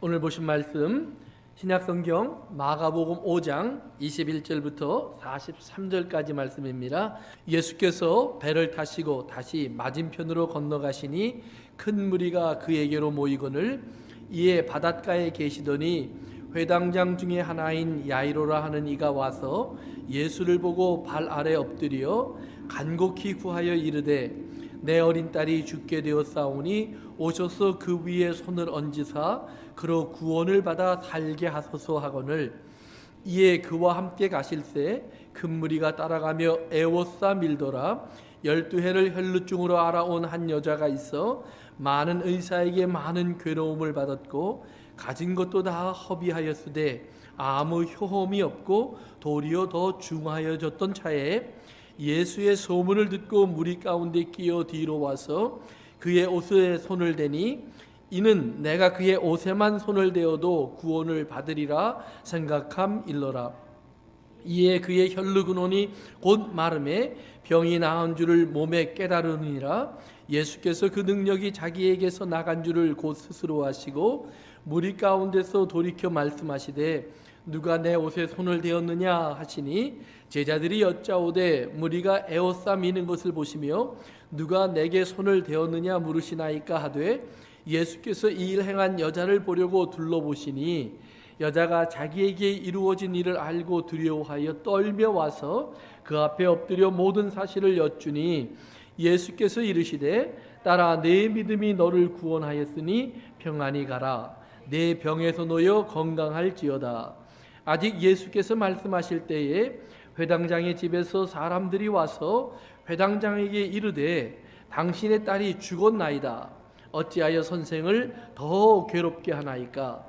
오늘 보신 말씀 신약성경 마가복음 5장 21절부터 43절까지 말씀입니다. 예수께서 배를 타시고 다시 맞은편으로 건너가시니 큰 무리가 그에게로 모이거늘 이에 바닷가에 계시더니 회당장 중에 하나인 야이로라 하는 이가 와서 예수를 보고 발 아래 엎드려 간곡히 구하여 이르되 내 어린 딸이 죽게 되었사오니 오셔서 그 위에 손을 얹으사 그로 구원을 받아 살게 하소서 하거늘 이에 그와 함께 가실새 큰 무리가 따라가며 애워싸 밀더라. 12해를 혈루증으로 알아온 한 여자가 있어 많은 의사에게 많은 괴로움을 받았고 가진 것도 다 허비하였으되 아무 효험이 없고 도리어 더 중하여졌던 차에 예수의 소문을 듣고 무리 가운데 끼어 뒤로 와서 그의 옷에 손을 대니 이는 내가 그의 옷에만 손을 대어도 구원을 받으리라 생각함일러라. 이에 그의 혈루 근원이 곧 마름에 병이 나은 줄을 몸에 깨달으니라. 예수께서 그 능력이 자기에게서 나간 줄을 곧 스스로 하시고 무리 가운데서 돌이켜 말씀하시되 누가 내 옷에 손을 대었느냐 하시니 제자들이 여짜오되 무리가 에워싸 미는 것을 보시며 누가 내게 손을 대었느냐 물으시나이까 하되 예수께서 이 일 행한 여자를 보려고 둘러보시니 여자가 자기에게 이루어진 일을 알고 두려워하여 떨며 와서 그 앞에 엎드려 모든 사실을 여쭈니 예수께서 이르시되 딸아 내 믿음이 너를 구원하였으니 평안히 가라 내 병에서 놓여 건강할지어다. 아직 예수께서 말씀하실 때에 회당장의 집에서 사람들이 와서 회당장에게 이르되 당신의 딸이 죽었나이다. 어찌하여 선생을 더 괴롭게 하나이까?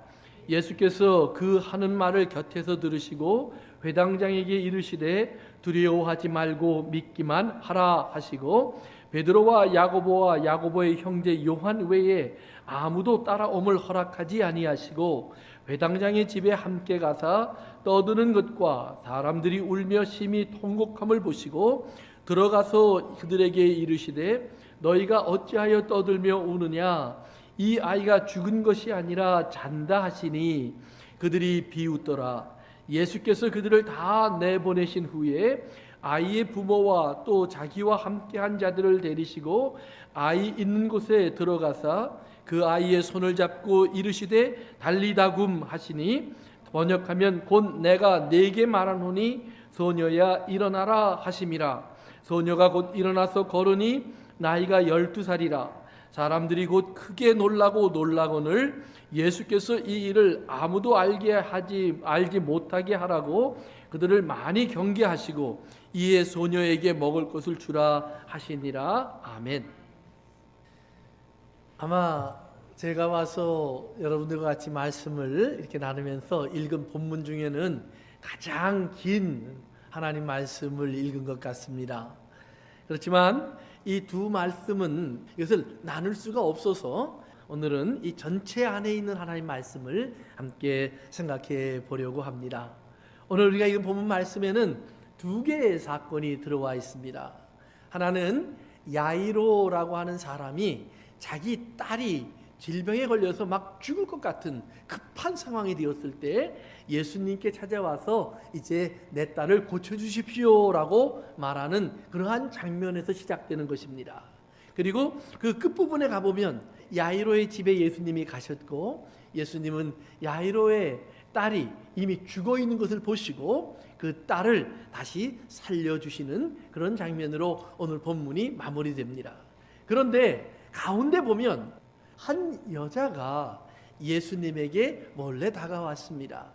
예수께서 그 하는 말을 곁에서 들으시고 회당장에게 이르시되 두려워하지 말고 믿기만 하라 하시고 베드로와 야고보의 형제 요한 외에 아무도 따라옴을 허락하지 아니하시고 회당장의 집에 함께 가사 떠드는 것과 사람들이 울며 심히 통곡함을 보시고 들어가서 그들에게 이르시되 너희가 어찌하여 떠들며 우느냐 이 아이가 죽은 것이 아니라 잔다 하시니 그들이 비웃더라. 예수께서 그들을 다 내보내신 후에 아이의 부모와 또 자기와 함께한 자들을 데리시고 아이 있는 곳에 들어가사 그 아이의 손을 잡고 이르시되 달리다굼 하시니 번역하면 곧 내가 네게 말하노니 소녀야 일어나라 하심이라. 소녀가 곧 일어나서 걸으니 나이가 12살이라. 사람들이 곧 크게 놀라거늘 예수께서 이 일을 아무도 알지 못하게 하라고 그들을 많이 경계하시고 이에 소녀에게 먹을 것을 주라 하시니라. 아멘. 아마 제가 와서 여러분들과 같이 말씀을 이렇게 나누면서 읽은 본문 중에는 가장 긴 하나님 말씀을 읽은 것 같습니다. 그렇지만 이 두 말씀은 이것을 나눌 수가 없어서 오늘은 이 전체 안에 있는 하나님 말씀을 함께 생각해 보려고 합니다. 오늘 우리가 읽은 본문 말씀에는 두 개의 사건이 들어와 있습니다. 하나는 야이로라고 하는 사람이 자기 딸이 질병에 걸려서 막 죽을 것 같은 급한 상황이 되었을 때 예수님께 찾아와서 이제 내 딸을 고쳐주십시오라고 말하는 그러한 장면에서 시작되는 것입니다. 그리고 그 끝부분에 가보면 야이로의 집에 예수님이 가셨고 예수님은 야이로의 딸이 이미 죽어있는 것을 보시고 그 딸을 다시 살려주시는 그런 장면으로 오늘 본문이 마무리됩니다. 그런데 가운데 보면 한 여자가 예수님에게 몰래 다가왔습니다.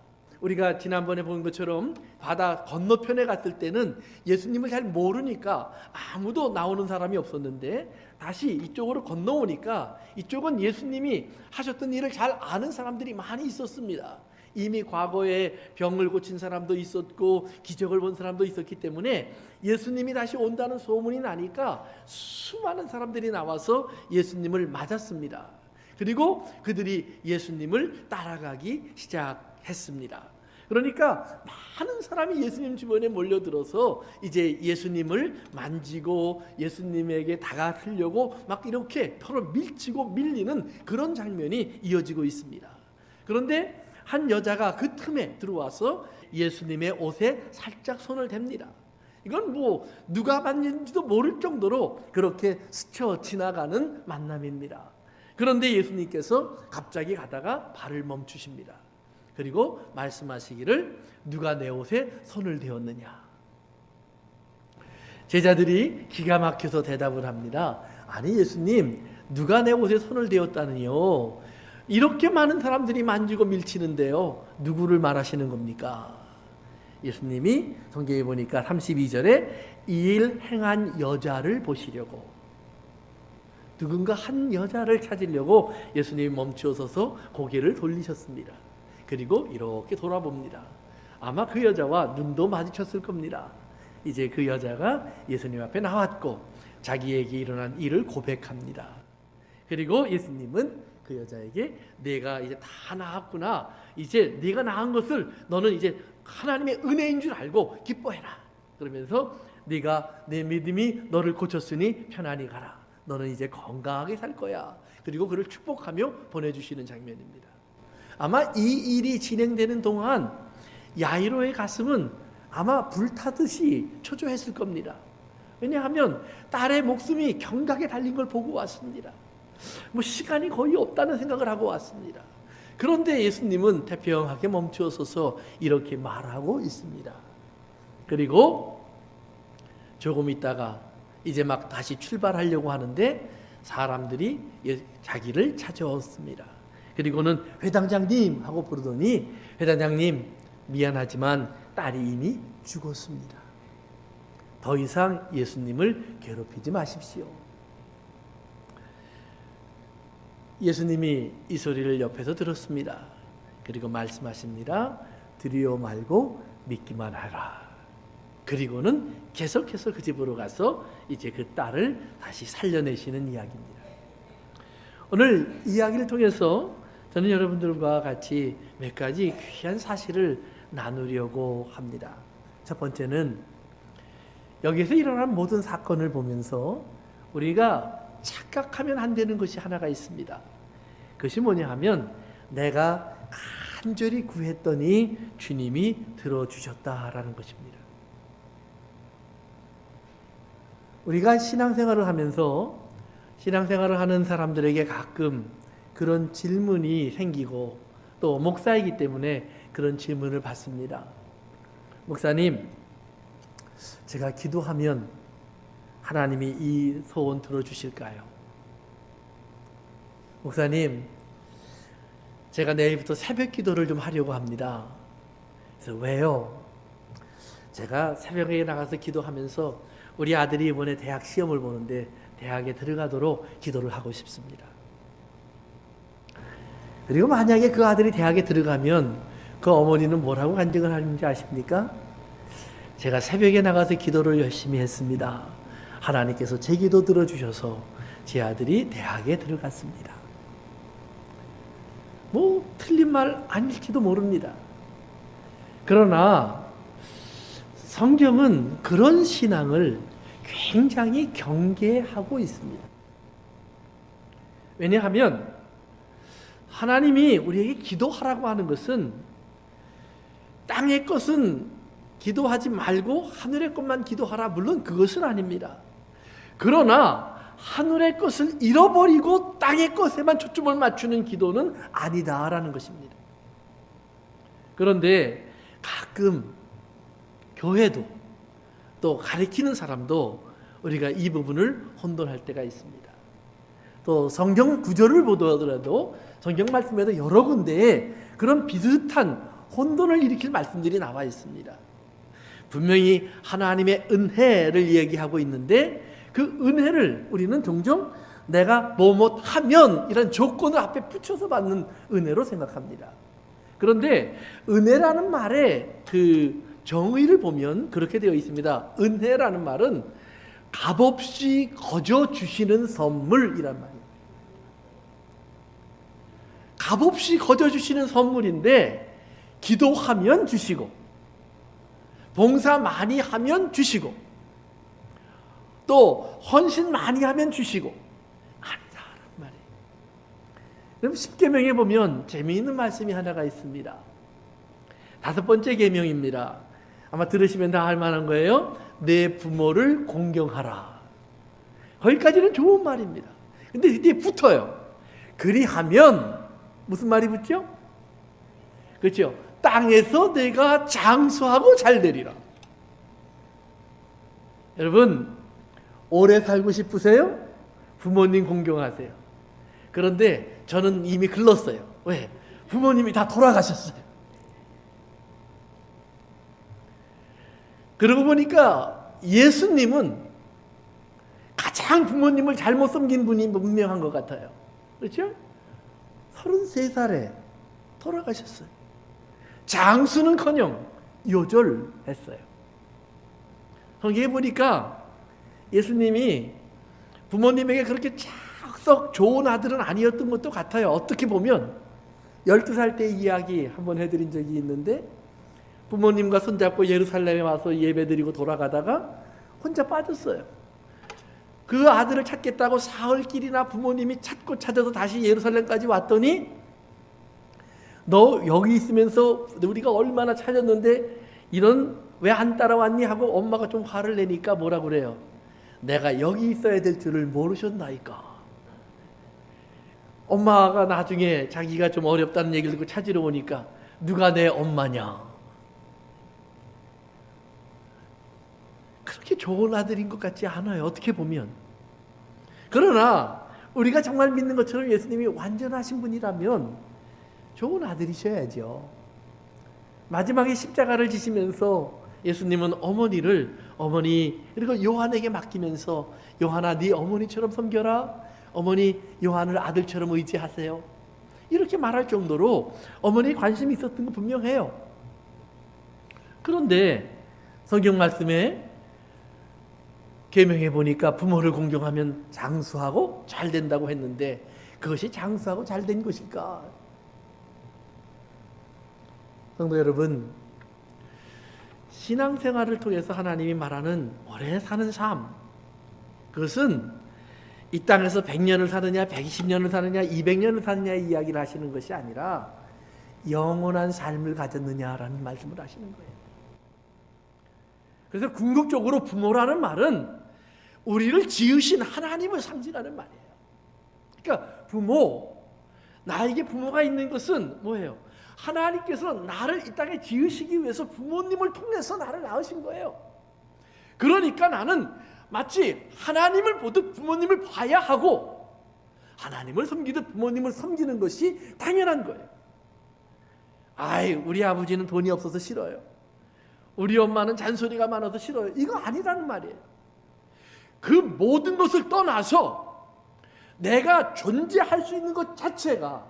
우리가 지난번에 본 것처럼 바다 건너편에 갔을 때는 예수님을 잘 모르니까 아무도 나오는 사람이 없었는데 다시 이쪽으로 건너오니까 이쪽은 예수님이 하셨던 일을 잘 아는 사람들이 많이 있었습니다. 이미 과거에 병을 고친 사람도 있었고 기적을 본 사람도 있었기 때문에 예수님이 다시 온다는 소문이 나니까 수많은 사람들이 나와서 예수님을 맞았습니다. 그리고 그들이 예수님을 따라가기 시작했습니다. 그러니까 많은 사람이 예수님 주변에 몰려들어서 이제 예수님을 만지고 예수님에게 다가서려고 막 이렇게 서로 밀치고 밀리는 그런 장면이 이어지고 있습니다. 그런데 한 여자가 그 틈에 들어와서 예수님의 옷에 살짝 손을 댑니다. 이건 뭐 누가 봤는지도 모를 정도로 그렇게 스쳐 지나가는 만남입니다. 그런데 예수님께서 갑자기 가다가 발을 멈추십니다. 그리고 말씀하시기를 누가 내 옷에 손을 대었느냐. 제자들이 기가 막혀서 대답을 합니다. 아니 예수님, 누가 내 옷에 손을 대었다느요? 이렇게 많은 사람들이 만지고 밀치는데요, 누구를 말하시는 겁니까? 예수님이 성경에 보니까 32절에 이 일 행한 여자를 보시려고, 누군가 한 여자를 찾으려고 예수님이 멈추어서서 고개를 돌리셨습니다. 그리고 이렇게 돌아봅니다. 아마 그 여자와 눈도 마주쳤을 겁니다. 이제 그 여자가 예수님 앞에 나왔고 자기에게 일어난 일을 고백합니다. 그리고 예수님은 그 여자에게 내가 이제 다 나았구나. 이제 네가 나은 것을 너는 이제 하나님의 은혜인 줄 알고 기뻐해라. 그러면서 네가 내 믿음이 너를 고쳤으니 편안히 가라. 너는 이제 건강하게 살 거야. 그리고 그를 축복하며 보내주시는 장면입니다. 아마 이 일이 진행되는 동안 야이로의 가슴은 아마 불타듯이 초조했을 겁니다. 왜냐하면 딸의 목숨이 경각에 달린 걸 보고 왔습니다. 뭐 시간이 거의 없다는 생각을 하고 왔습니다. 그런데 예수님은 태평하게 멈추어서서 이렇게 말하고 있습니다. 그리고 조금 있다가 이제 막 다시 출발하려고 하는데 사람들이 자기를 찾아왔습니다. 그리고는 회당장님 하고 부르더니 회당장님 미안하지만 딸이 이미 죽었습니다. 더 이상 예수님을 괴롭히지 마십시오. 예수님이 이 소리를 옆에서 들었습니다. 그리고 말씀하십니다. 드리오 말고 믿기만 하라. 그리고는 계속해서 그 집으로 가서 이제 그 딸을 다시 살려내시는 이야기입니다. 오늘 이야기를 통해서 저는 여러분들과 같이 몇 가지 귀한 사실을 나누려고 합니다. 첫 번째는 여기서 일어난 모든 사건을 보면서 우리가 착각하면 안 되는 것이 하나가 있습니다. 그것이 뭐냐 하면 내가 간절히 구했더니 주님이 들어주셨다라는 것입니다. 우리가 신앙생활을 하면서 신앙생활을 하는 사람들에게 가끔 그런 질문이 생기고 또 목사이기 때문에 그런 질문을 받습니다. 목사님, 제가 기도하면 하나님이 이 소원 들어주실까요? 목사님, 제가 내일부터 새벽 기도를 좀 하려고 합니다. 그래서 왜요? 제가 새벽에 나가서 기도하면서 우리 아들이 이번에 대학 시험을 보는데 대학에 들어가도록 기도를 하고 싶습니다. 그리고 만약에 그 아들이 대학에 들어가면 그 어머니는 뭐라고 간증을 하는지 아십니까? 제가 새벽에 나가서 기도를 열심히 했습니다. 하나님께서 제 기도 들어주셔서 제 아들이 대학에 들어갔습니다. 뭐 틀린 말 아닐지도 모릅니다. 그러나 성경은 그런 신앙을 굉장히 경계하고 있습니다. 왜냐하면 하나님이 우리에게 기도하라고 하는 것은 땅의 것은 기도하지 말고 하늘의 것만 기도하라, 물론 그것은 아닙니다. 그러나 하늘의 것을 잃어버리고 땅의 것에만 초점을 맞추는 기도는 아니다라는 것입니다. 그런데 가끔 교회도 또 가르치는 사람도 우리가 이 부분을 혼돈할 때가 있습니다. 또 성경 구절을 보더라도 성경 말씀에도 여러 군데에 그런 비슷한 혼돈을 일으킬 말씀들이 나와 있습니다. 분명히 하나님의 은혜를 얘기하고 있는데 그 은혜를 우리는 종종 내가 뭐뭐 하면 이런 조건을 앞에 붙여서 받는 은혜로 생각합니다. 그런데 은혜라는 말의 그 정의를 보면 그렇게 되어 있습니다. 은혜라는 말은 값없이 거저 주시는 선물이란 말이에요. 값없이 거저 주시는 선물인데 기도하면 주시고 봉사 많이 하면 주시고 또 헌신 많이 하면 주시고 아니다라는 말이에요. 그럼 10계명에 보면 재미있는 말씀이 하나가 있습니다. 5번째 계명입니다. 아마 들으시면 다 할 만한 거예요. 내 부모를 공경하라. 거기까지는 좋은 말입니다. 근데 이제 붙어요. 그리하면 무슨 말이 붙죠? 그렇죠? 땅에서 내가 장수하고 잘 되리라. 여러분, 오래 살고 싶으세요? 부모님 공경하세요. 그런데 저는 이미 글렀어요. 왜? 부모님이 다 돌아가셨어요. 그러고 보니까 예수님은 가장 부모님을 잘못 섬긴 분이 분명한 것 같아요. 그렇죠? 33살에 돌아가셨어요. 장수는커녕 요절했어요. 성경에 보니까 예수님이 부모님에게 그렇게 썩 좋은 아들은 아니었던 것도 같아요. 어떻게 보면 12살 때 이야기 한번 해드린 적이 있는데 부모님과 손잡고 예루살렘에 와서 예배드리고 돌아가다가 혼자 빠졌어요. 그 아들을 찾겠다고 사흘길이나 부모님이 찾고 찾아서 다시 예루살렘까지 왔더니 너 여기 있으면서 우리가 얼마나 찾았는데 이런 왜 안 따라왔니? 하고 엄마가 좀 화를 내니까 뭐라 그래요? 내가 여기 있어야 될 줄을 모르셨나이까. 엄마가 나중에 자기가 좀 어렵다는 얘기를 듣고 찾으러 오니까 누가 내 엄마냐? 그렇게 좋은 아들인 것 같지 않아요. 어떻게 보면. 그러나 우리가 정말 믿는 것처럼 예수님이 완전하신 분이라면 좋은 아들이셔야죠. 마지막에 십자가를 지시면서 예수님은 어머니 그리고 요한에게 맡기면서 요한아 네 어머니처럼 섬겨라. 어머니 요한을 아들처럼 의지하세요. 이렇게 말할 정도로 어머니에 관심이 있었던 거 분명해요. 그런데 성경 말씀에 계명해 보니까 부모를 공경하면 장수하고 잘 된다고 했는데 그것이 장수하고 잘 된 것일까? 성도 여러분, 신앙생활을 통해서 하나님이 말하는 오래 사는 삶, 그것은 이 땅에서 100년을 사느냐 120년을 사느냐 200년을 사느냐의 이야기를 하시는 것이 아니라 영원한 삶을 가졌느냐라는 말씀을 하시는 거예요. 그래서 궁극적으로 부모라는 말은 우리를 지으신 하나님을 상징하는 말이에요. 그러니까 부모, 나에게 부모가 있는 것은 뭐예요? 하나님께서 나를 이 땅에 지으시기 위해서 부모님을 통해서 나를 낳으신 거예요. 그러니까 나는 마치 하나님을 보듯 부모님을 봐야 하고 하나님을 섬기듯 부모님을 섬기는 것이 당연한 거예요. 우리 아버지는 돈이 없어서 싫어요. 우리 엄마는 잔소리가 많아서 싫어요. 이거 아니라는 말이에요. 그 모든 것을 떠나서 내가 존재할 수 있는 것 자체가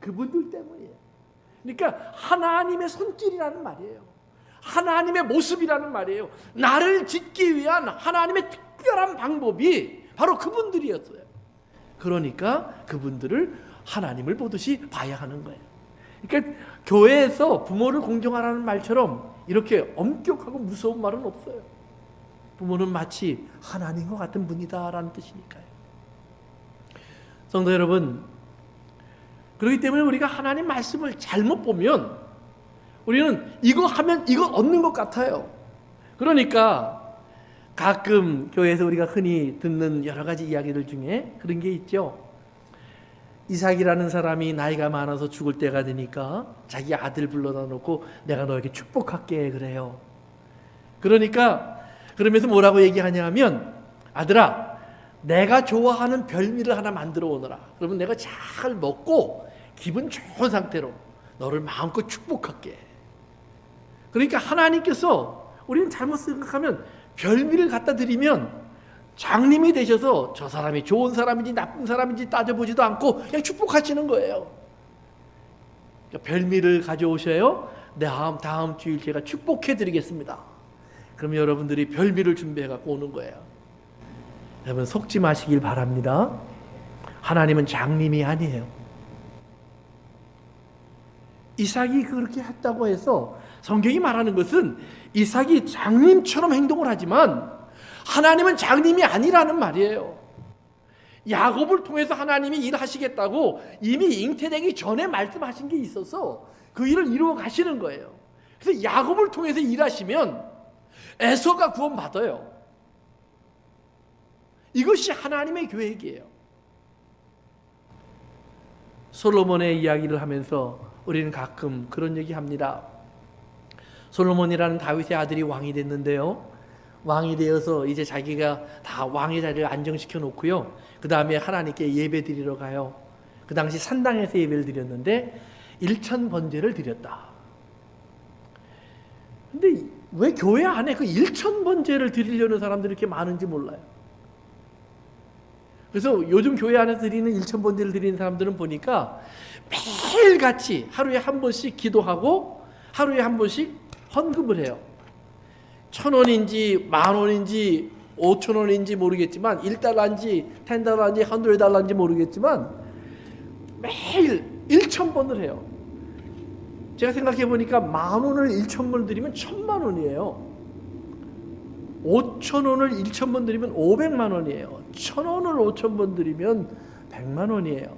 그분들 때문이에요. 그러니까 하나님의 손길이라는 말이에요. 하나님의 모습이라는 말이에요. 나를 짓기 위한 하나님의 특별한 방법이 바로 그분들이었어요. 그러니까 그분들을 하나님을 보듯이 봐야 하는 거예요. 그러니까 교회에서 부모를 공경하라는 말처럼 이렇게 엄격하고 무서운 말은 없어요. 부모는 마치 하나님과 같은 분이다라는 뜻이니까요. 성도 여러분, 그렇기 때문에 우리가 하나님 말씀을 잘못 보면 우리는 이거 하면 이거 얻는 것 같아요. 그러니까 가끔 교회에서 우리가 흔히 듣는 여러 가지 이야기들 중에 그런 게 있죠. 이삭이라는 사람이 나이가 많아서 죽을 때가 되니까 자기 아들 불러다 놓고 내가 너에게 축복할게 그래요. 그러니까 그러면서 뭐라고 얘기하냐면 아들아 내가 좋아하는 별미를 하나 만들어 오너라. 그러면 내가 잘 먹고 기분 좋은 상태로 너를 마음껏 축복할게. 그러니까 하나님께서 우리는 잘못 생각하면 별미를 갖다 드리면 장님이 되셔서 저 사람이 좋은 사람인지 나쁜 사람인지 따져보지도 않고 그냥 축복하시는 거예요. 그러니까 별미를 가져오셔요. 다음 주일 제가 축복해 드리겠습니다. 그럼 여러분들이 별미를 준비해 갖고 오는 거예요. 여러분 속지 마시길 바랍니다. 하나님은 장님이 아니에요. 이삭이 그렇게 했다고 해서 성경이 말하는 것은 이삭이 장님처럼 행동을 하지만 하나님은 장님이 아니라는 말이에요. 야곱을 통해서 하나님이 일하시겠다고 이미 잉태되기 전에 말씀하신 게 있어서 그 일을 이루어 가시는 거예요. 그래서 야곱을 통해서 일하시면 에서가 구원받아요. 이것이 하나님의 계획이에요. 솔로몬의 이야기를 하면서 우리는 가끔 그런 얘기 합니다. 솔로몬이라는 다윗의 아들이 왕이 됐는데요, 왕이 되어서 이제 자기가 다 왕의 자리를 안정시켜 놓고요, 그 다음에 하나님께 예배 드리러 가요. 그 당시 산당에서 예배를 드렸는데 1,000번제를 드렸다. 근데 왜 교회 안에 그 1,000번제를 드리려는 사람들이 이렇게 많은지 몰라요. 그래서 요즘 교회 안에서 드리는 1,000번제를 드리는 사람들은 보니까 매일같이 하루에 한 번씩 기도하고 하루에 한 번씩 헌금을 해요. 1,000원인지 10,000원인지 5,000원인지 모르겠지만 1달러인지 10달러인지 100달러인지 모르겠지만 매일 1,000번을 해요. 제가 생각해 보니까 10,000원을 1,000번 드리면 1,000만 원이에요. 5,000원을 1,000번 드리면 500만 원이에요. 1,000원을 5,000번 드리면 100만 원이에요.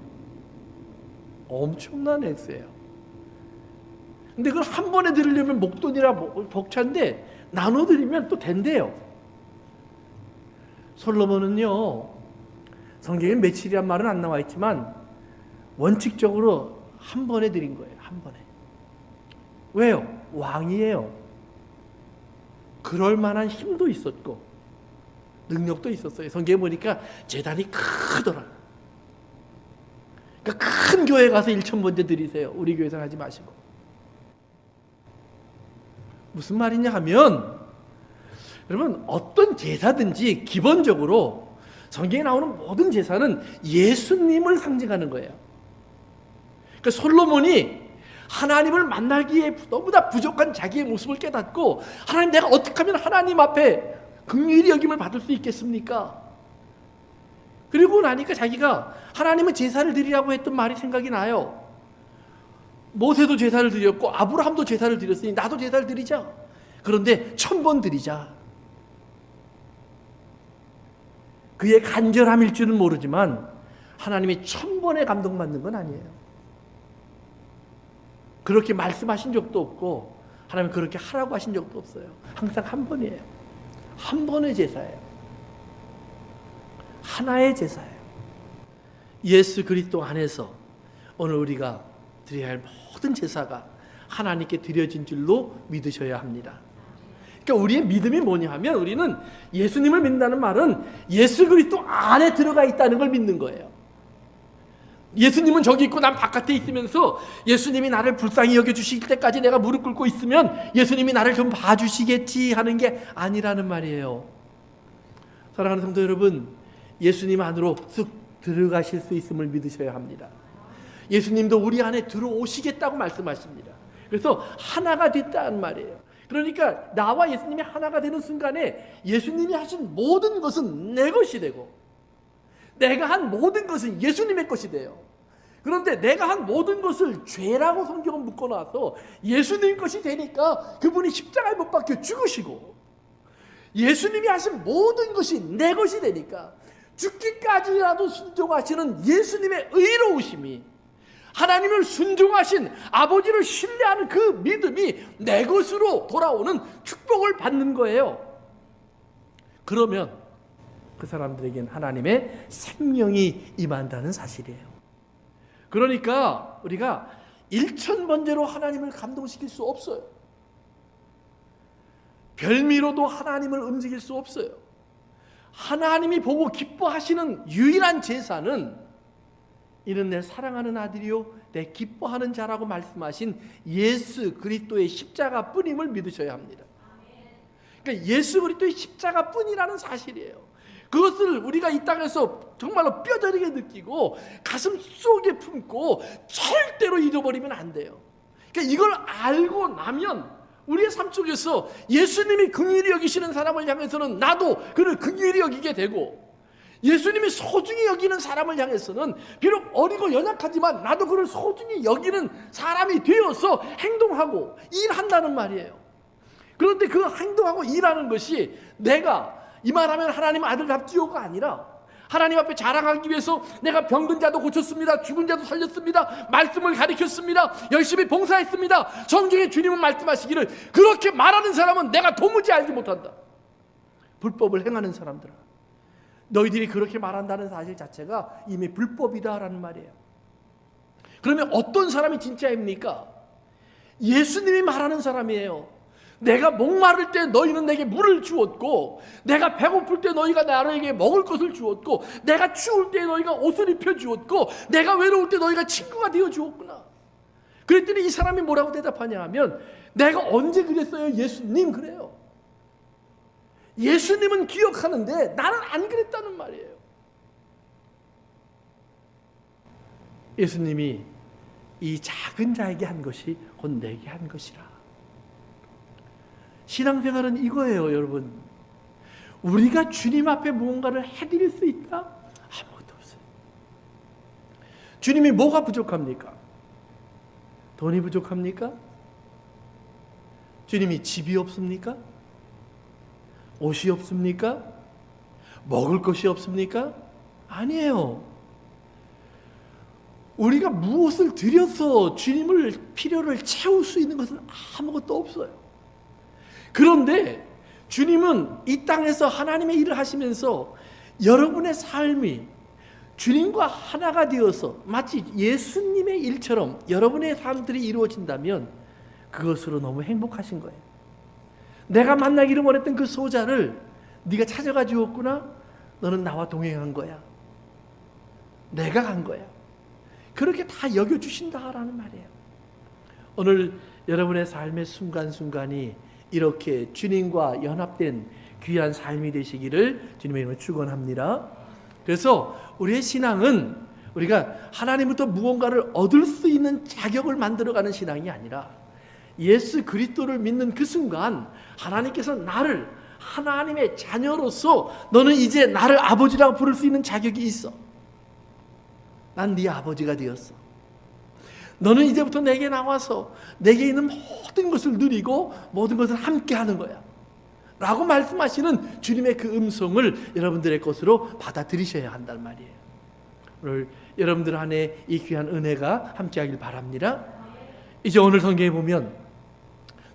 엄청난 액수예요. 근데 그걸 한 번에 드리려면 목돈이라 벅찬데 나눠 드리면 또 된대요. 솔로몬은요, 성경에 며칠이란 말은 안 나와 있지만 원칙적으로 한 번에 드린 거예요. 한 번에. 왜요? 왕이에요. 그럴 만한 힘도 있었고 능력도 있었어요. 성경에 보니까 제단이 크더라. 그러니까 큰 교회 가서 1,000번째 드리세요. 우리 교회에서 하지 마시고. 무슨 말이냐 하면, 여러분, 어떤 제사든지 기본적으로 성경에 나오는 모든 제사는 예수님을 상징하는 거예요. 그러니까 솔로몬이 하나님을 만나기에 너무나 부족한 자기의 모습을 깨닫고, 하나님, 내가 어떻게 하면 하나님 앞에 긍휼히 여김을 받을 수 있겠습니까? 그리고 나니까 자기가 하나님은 제사를 드리라고 했던 말이 생각이 나요. 모세도 제사를 드렸고 아브라함도 제사를 드렸으니 나도 제사를 드리자. 그런데 1,000번 드리자. 그의 간절함일 줄은 모르지만 하나님이 1,000번에 감동받는 건 아니에요. 그렇게 말씀하신 적도 없고 하나님 그렇게 하라고 하신 적도 없어요. 항상 한 번이에요. 한 번의 제사예요. 하나의 제사예요. 예수 그리스도 안에서 오늘 우리가 드려야 할 모든 제사가 하나님께 드려진 줄로 믿으셔야 합니다. 그러니까 우리의 믿음이 뭐냐 하면, 우리는 예수님을 믿는다는 말은 예수 그리스도 안에 들어가 있다는 걸 믿는 거예요. 예수님은 저기 있고 난 바깥에 있으면서 예수님이 나를 불쌍히 여겨주실 때까지 내가 무릎 꿇고 있으면 예수님이 나를 좀 봐주시겠지 하는 게 아니라는 말이에요. 사랑하는 성도 여러분, 예수님 안으로 쑥 들어가실 수 있음을 믿으셔야 합니다. 예수님도 우리 안에 들어오시겠다고 말씀하십니다. 그래서 하나가 됐다는 말이에요. 그러니까 나와 예수님이 하나가 되는 순간에 예수님이 하신 모든 것은 내 것이 되고, 내가 한 모든 것은 예수님의 것이 돼요. 그런데 내가 한 모든 것을 죄라고 성경은 묶어놔서 예수님 것이 되니까 그분이 십자가에 못 박혀 죽으시고, 예수님이 하신 모든 것이 내 것이 되니까 죽기까지라도 순종하시는 예수님의 의로우심이, 하나님을 순종하신 아버지를 신뢰하는 그 믿음이 내 것으로 돌아오는 축복을 받는 거예요. 그러면 그 사람들에겐 하나님의 생명이 임한다는 사실이에요. 그러니까 우리가 1,000번째로 하나님을 감동시킬 수 없어요. 별미로도 하나님을 움직일 수 없어요. 하나님이 보고 기뻐하시는 유일한 제사는 이는 내 사랑하는 아들이요 내 기뻐하는 자라고 말씀하신 예수 그리스도의 십자가 뿐임을 믿으셔야 합니다. 그러니까 예수 그리스도의 십자가 뿐이라는 사실이에요. 그것을 우리가 이 땅에서 정말로 뼈저리게 느끼고 가슴 속에 품고 절대로 잊어버리면 안 돼요. 그러니까 이걸 알고 나면 우리의 삶 속에서 예수님이 긍휼히 여기시는 사람을 향해서는 나도 그를 긍휼히 여기게 되고, 예수님이 소중히 여기는 사람을 향해서는 비록 어리고 연약하지만 나도 그를 소중히 여기는 사람이 되어서 행동하고 일한다는 말이에요. 그런데 그 행동하고 일하는 것이 내가 이 말하면 하나님 아들답지요가 아니라 하나님 앞에 자랑하기 위해서 내가 병든 자도 고쳤습니다. 죽은 자도 살렸습니다. 말씀을 가르쳤습니다. 열심히 봉사했습니다. 성경에 주님은 말씀하시기를 그렇게 말하는 사람은 내가 도무지 알지 못한다. 불법을 행하는 사람들아, 너희들이 그렇게 말한다는 사실 자체가 이미 불법이다라는 말이에요. 그러면 어떤 사람이 진짜입니까? 예수님이 말하는 사람이에요. 내가 목마를 때 너희는 내게 물을 주었고, 내가 배고플 때 너희가 나에게 먹을 것을 주었고, 내가 추울 때 너희가 옷을 입혀 주었고, 내가 외로울 때 너희가 친구가 되어 주었구나. 그랬더니 이 사람이 뭐라고 대답하냐 하면, 내가 언제 그랬어요? 예수님 그래요. 예수님은 기억하는데 나는 안 그랬다는 말이에요. 예수님이 이 작은 자에게 한 것이 곧 내게 한 것이라. 신앙생활은 이거예요, 여러분. 우리가 주님 앞에 무언가를 해드릴 수 있다? 아무것도 없어요. 주님이 뭐가 부족합니까? 돈이 부족합니까? 주님이 집이 없습니까? 옷이 없습니까? 먹을 것이 없습니까? 아니에요. 우리가 무엇을 드려서 주님을 필요를 채울 수 있는 것은 아무것도 없어요. 그런데 주님은 이 땅에서 하나님의 일을 하시면서 여러분의 삶이 주님과 하나가 되어서 마치 예수님의 일처럼 여러분의 삶들이 이루어진다면 그것으로 너무 행복하신 거예요. 내가 만나기를 원했던 그 소자를 네가 찾아가 주었구나. 너는 나와 동행한 거야. 내가 간 거야. 그렇게 다 여겨주신다라는 말이에요. 오늘 여러분의 삶의 순간순간이 이렇게 주님과 연합된 귀한 삶이 되시기를 주님의 이름으로 축원합니다. 그래서 우리의 신앙은 우리가 하나님부터 무언가를 얻을 수 있는 자격을 만들어가는 신앙이 아니라 예수 그리스도를 믿는 그 순간 하나님께서 나를 하나님의 자녀로서 너는 이제 나를 아버지라고 부를 수 있는 자격이 있어. 난 네 아버지가 되었어. 너는 이제부터 내게 나와서 내게 있는 모든 것을 누리고 모든 것을 함께 하는 거야 라고 말씀하시는 주님의 그 음성을 여러분들의 것으로 받아들이셔야 한단 말이에요. 오늘 여러분들 안에 이 귀한 은혜가 함께 하길 바랍니다. 이제 오늘 성경에 보면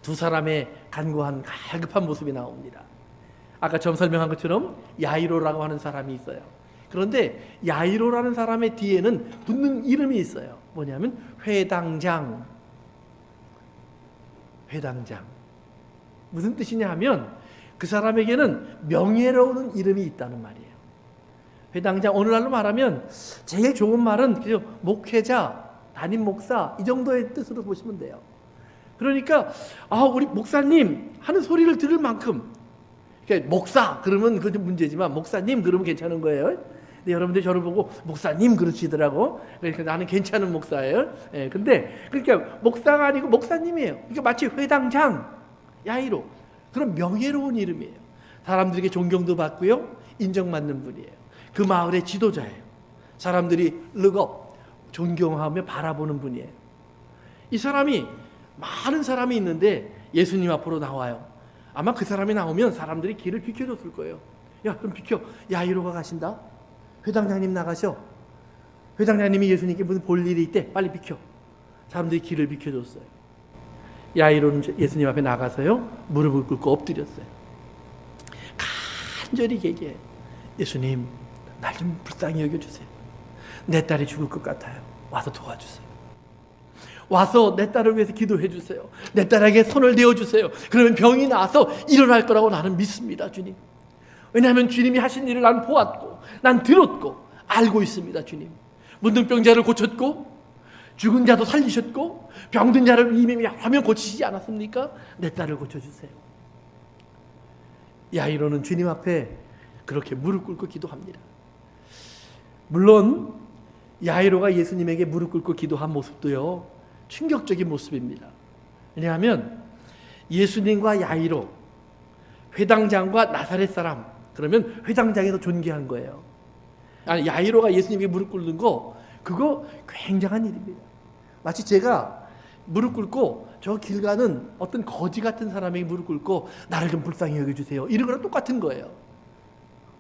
두 사람의 간구한 갈급한 모습이 나옵니다. 아까 처음 설명한 것처럼 야이로라고 하는 사람이 있어요. 그런데 야이로라는 사람의 뒤에는 붙는 이름이 있어요. 뭐냐면 회당장. 회당장. 무슨 뜻이냐 하면 그 사람에게는 명예로운 이름이 있다는 말이에요. 회당장, 오늘날로 말하면 제일 좋은 말은 그냥 목회자, 담임 목사 이 정도의 뜻으로 보시면 돼요. 그러니까 우리 목사님 하는 소리를 들을 만큼, 그러니까 목사 그러면 그건 문제지만 목사님 그러면 괜찮은 거예요. 근데 여러분들이 저를 보고 목사님 그러시더라고. 그러니까 나는 괜찮은 목사예요. 근데 그러니까 목사가 아니고 목사님이에요. 그러니까 마치 회당장, 야이로, 그런 명예로운 이름이에요. 사람들에게 존경도 받고요, 인정받는 분이에요. 그 마을의 지도자예요. 사람들이 르겁, 존경하며 바라보는 분이에요. 이 사람이 많은 사람이 있는데 예수님 앞으로 나와요. 아마 그 사람이 나오면 사람들이 길을 비켜줬을 거예요. 야, 좀 비켜. 야이로가 가신다. 회당장님 나가셔. 회당장님이 예수님께 무슨 볼 일이 있대. 빨리 비켜. 사람들이 길을 비켜줬어요. 야이로는 예수님 앞에 나가서요, 무릎을 꿇고 엎드렸어요. 간절히 얘기해. 예수님, 날 좀 불쌍히 여겨주세요. 내 딸이 죽을 것 같아요. 와서 도와주세요. 와서 내 딸을 위해서 기도해 주세요. 내 딸에게 손을 대어주세요. 그러면 병이 나아서 일어날 거라고 나는 믿습니다, 주님. 왜냐하면 주님이 하신 일을 난 보았고 난 들었고 알고 있습니다, 주님. 문둥병자를 고쳤고 죽은 자도 살리셨고 병든 자를 이미 하면 고치시지 않았습니까? 내 딸을 고쳐주세요. 야이로는 주님 앞에 그렇게 무릎 꿇고 기도합니다. 물론 야이로가 예수님에게 무릎 꿇고 기도한 모습도요, 충격적인 모습입니다. 왜냐하면 예수님과 야이로, 회당장과 나사렛 사람, 그러면 회당장이 더 존귀한 거예요. 아니, 야이로가 예수님에게 무릎 꿇는 거, 그거 굉장한 일입니다. 마치 제가 무릎 꿇고 저 길 가는 어떤 거지 같은 사람에게 무릎 꿇고 나를 좀 불쌍히 여겨주세요, 이런 거랑 똑같은 거예요.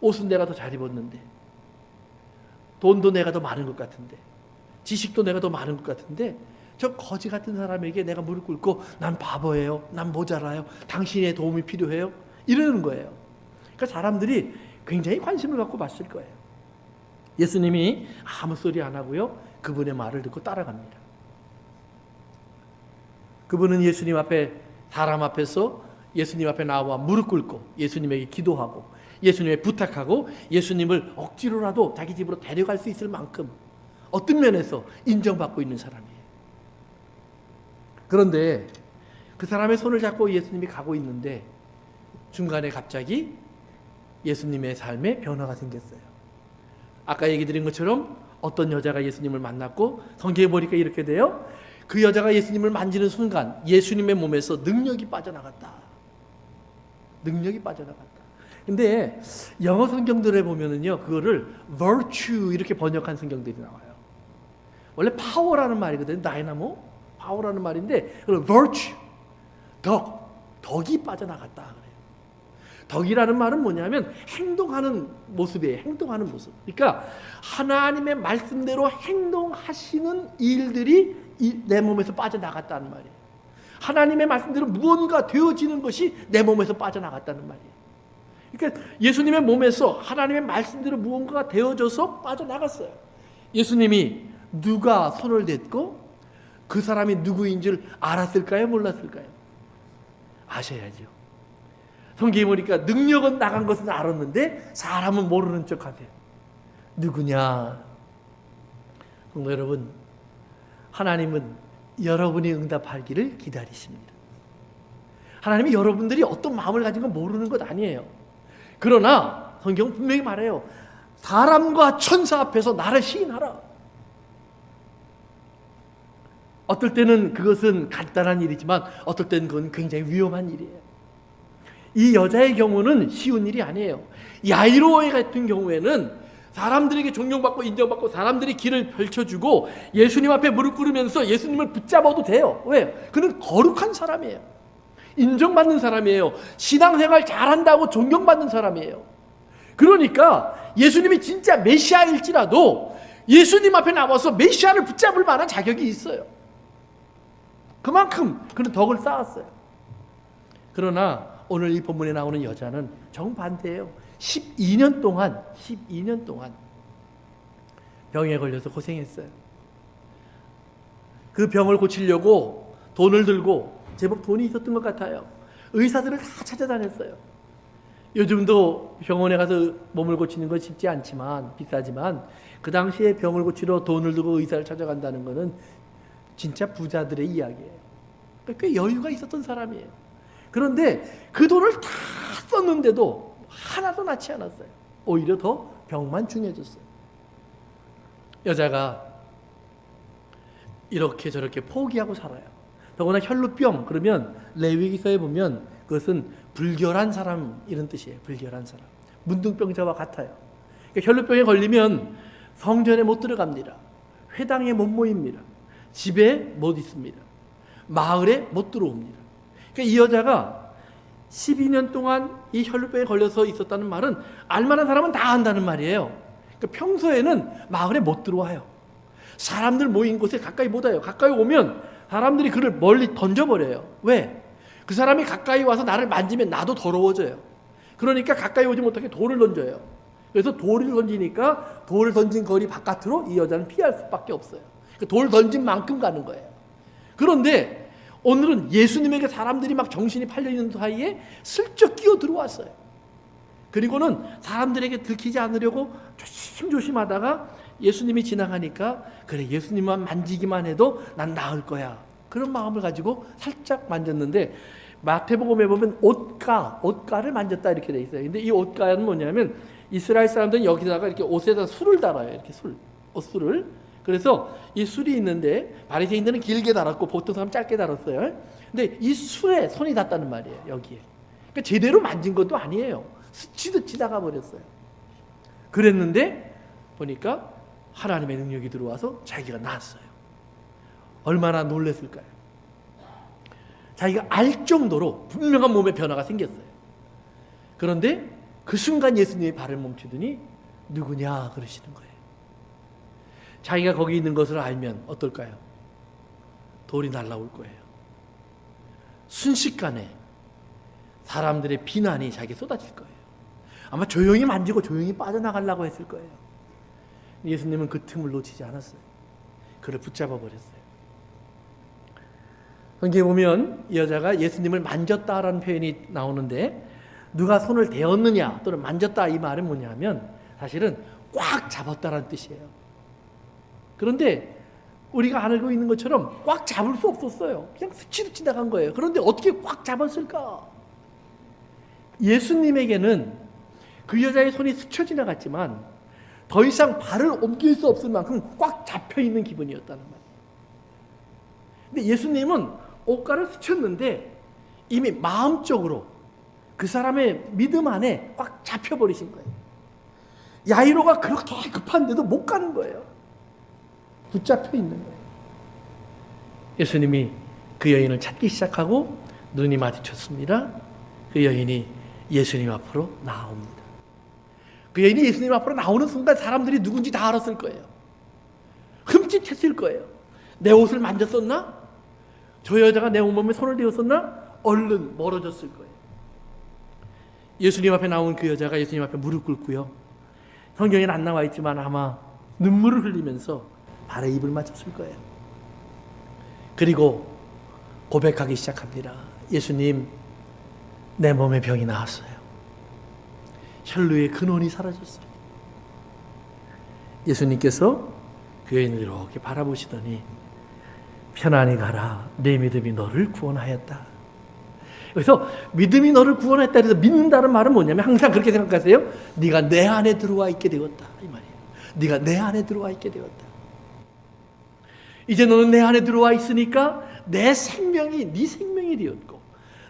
옷은 내가 더 잘 입었는데, 돈도 내가 더 많은 것 같은데, 지식도 내가 더 많은 것 같은데, 저 거지 같은 사람에게 내가 무릎 꿇고 난 바보예요, 난 모자라요, 당신의 도움이 필요해요, 이러는 거예요. 그러니까 사람들이 굉장히 관심을 갖고 봤을 거예요. 예수님이 아무 소리 안 하고요, 그분의 말을 듣고 따라갑니다. 그분은 예수님 앞에, 사람 앞에서 예수님 앞에 나와 무릎 꿇고 예수님에게 기도하고 예수님에 부탁하고 예수님을 억지로라도 자기 집으로 데려갈 수 있을 만큼 어떤 면에서 인정받고 있는 사람이에요. 그런데 그 사람의 손을 잡고 예수님이 가고 있는데 중간에 갑자기 예수님의 삶에 변화가 생겼어요. 아까 얘기 드린 것처럼 어떤 여자가 예수님을 만났고, 성경에 보니까 이렇게 돼요. 그 여자가 예수님을 만지는 순간 예수님의 몸에서 능력이 빠져나갔다. 능력이 빠져나갔다. 근데 영어 성경들에 보면은요, 그거를 virtue 이렇게 번역한 성경들이 나와요. 원래 파워라는 말이거든요. 다이나모, 파워라는 말인데 그걸 virtue, 덕이 빠져나갔다 그래요. 덕이라는 말은 뭐냐면 행동하는 모습이에요. 행동하는 모습. 그러니까 하나님의 말씀대로 행동하시는 일들이 내 몸에서 빠져나갔다는 말이에요. 하나님의 말씀대로 무언가 되어지는 것이 내 몸에서 빠져나갔다는 말이에요. 그러니까 예수님의 몸에서 하나님의 말씀대로 무언가가 되어져서 빠져나갔어요. 예수님이 누가 손을 댔고 그 사람이 누구인 줄 알았을까요? 몰랐을까요? 아셔야죠. 성경에 보니까 능력은 나간 것은 알았는데 사람은 모르는 척 하세요. 누구냐? 여러분, 하나님은 여러분이 응답하기를 기다리십니다. 하나님이 여러분들이 어떤 마음을 가진 건 모르는 것 아니에요. 그러나 성경은 분명히 말해요. 사람과 천사 앞에서 나를 시인하라. 어떨 때는 그것은 간단한 일이지만 어떨 때는 그건 굉장히 위험한 일이에요. 이 여자의 경우는 쉬운 일이 아니에요. 야이로 같은 경우에는 사람들에게 존경받고 인정받고 사람들이 길을 펼쳐주고 예수님 앞에 무릎 꿇으면서 예수님을 붙잡아도 돼요. 왜? 그는 거룩한 사람이에요. 인정받는 사람이에요. 신앙생활 잘한다고 존경받는 사람이에요. 그러니까 예수님이 진짜 메시아일지라도 예수님 앞에 나와서 메시아를 붙잡을 만한 자격이 있어요. 그만큼 그는 덕을 쌓았어요. 그러나 오늘 이 본문에 나오는 여자는 정반대예요. 12년 동안 병에 걸려서 고생했어요. 그 병을 고치려고 돈을 들고, 제법 돈이 있었던 것 같아요. 의사들을 다 찾아다녔어요. 요즘도 병원에 가서 몸을 고치는 건 쉽지 않지만, 비싸지만 그 당시에 병을 고치러 돈을 들고 의사를 찾아간다는 것은 진짜 부자들의 이야기예요. 꽤 여유가 있었던 사람이에요. 그런데 그 돈을 다 썼는데도 하나도 낫지 않았어요. 오히려 더 병만 중해졌어요. 여자가 이렇게 저렇게 포기하고 살아요. 더구나 혈루병, 그러면 레위기서에 보면 그것은 불결한 사람 이런 뜻이에요. 불결한 사람. 문둥병자와 같아요. 그러니까 혈루병에 걸리면 성전에 못 들어갑니다. 회당에 못 모입니다. 집에 못 있습니다. 마을에 못 들어옵니다. 그러니까 이 여자가 12년 동안 이 혈루병에 걸려서 있었다는 말은 알만한 사람은 다 안다는 말이에요. 그러니까 평소에는 마을에 못 들어와요. 사람들 모인 곳에 가까이 못 와요. 가까이 오면 사람들이 그를 멀리 던져버려요. 왜? 그 사람이 가까이 와서 나를 만지면 나도 더러워져요. 그러니까 가까이 오지 못하게 돌을 던져요. 그래서 돌을 던지니까 돌을 던진 거리 바깥으로 이 여자는 피할 수밖에 없어요. 그러니까 돌 던진 만큼 가는 거예요. 그런데 오늘은 예수님에게 사람들이 막 정신이 팔려있는 사이에 슬쩍 끼어 들어왔어요. 그리고는 사람들에게 들키지 않으려고 조심조심하다가 예수님이 지나가니까 그래, 예수님만 만지기만 해도 난 나을 거야, 그런 마음을 가지고 살짝 만졌는데, 마태복음에 보면 옷가를 만졌다 이렇게 돼 있어요. 근데 이 옷가는 뭐냐면 이스라엘 사람들은 여기다가 이렇게 옷에다 술을 달아요. 이렇게 옷술을. 그래서 이 술이 있는데 바리새인들은 길게 달았고 보통 사람 짧게 달았어요. 근데 이 술에 손이 닿았다는 말이에요. 여기에. 그러니까 제대로 만진 것도 아니에요. 스치듯 지나가 버렸어요. 그랬는데 보니까 하나님의 능력이 들어와서 자기가 나았어요. 얼마나 놀랐을까요? 자기가 알 정도로 분명한 몸의 변화가 생겼어요. 그런데 그 순간 예수님이 발을 멈추더니 누구냐 그러시는 거예요. 자기가 거기 있는 것을 알면 어떨까요? 돌이 날아올 거예요. 순식간에 사람들의 비난이 자기에 쏟아질 거예요. 아마 조용히 만지고 조용히 빠져나가려고 했을 거예요. 예수님은 그 틈을 놓치지 않았어요. 그를 붙잡아 버렸어요. 성경에 보면 이 여자가 예수님을 만졌다라는 표현이 나오는데, 누가 손을 대었느냐 또는 만졌다 이 말은 뭐냐면 사실은 꽉 잡았다라는 뜻이에요. 그런데 우리가 알고 있는 것처럼 꽉 잡을 수 없었어요. 그냥 스치듯 지나간 거예요. 그런데 어떻게 꽉 잡았을까? 예수님에게는 그 여자의 손이 스쳐 지나갔지만 더 이상 발을 옮길 수 없을 만큼 꽉 잡혀 있는 기분이었다는 말이에요. 근데 예수님은 옷가를 스쳤는데 이미 마음적으로 그 사람의 믿음 안에 꽉 잡혀버리신 거예요. 야이로가 그렇게 급한데도 못 가는 거예요. 붙잡혀 있는 거예요. 예수님이 그 여인을 찾기 시작하고 눈이 마주쳤습니다. 그 여인이 예수님 앞으로 나옵니다. 그 여인이 예수님 앞으로 나오는 순간 사람들이 누군지 다 알았을 거예요. 흠칫했을 거예요. 내 옷을 만졌었나? 저 여자가 내 온몸에 손을 대었었나? 얼른 멀어졌을 거예요. 예수님 앞에 나온 그 여자가 예수님 앞에 무릎 꿇고요. 성경에는 안 나와 있지만 아마 눈물을 흘리면서 발에 입을 맞췄을 거예요. 그리고 고백하기 시작합니다. 예수님, 내 몸에 병이 나았어요. 혈루의 근원이 사라졌어요. 예수님께서 그 여인을 이렇게 바라보시더니 편안히 가라, 내 믿음이 너를 구원하였다. 그래서 믿음이 너를 구원했다 해서 믿는다는 말은 뭐냐면 항상 그렇게 생각하세요. 네가 내 안에 들어와 있게 되었다 이 말이에요. 네가 내 안에 들어와 있게 되었다. 이제 너는 내 안에 들어와 있으니까 내 생명이 네 생명이 되었고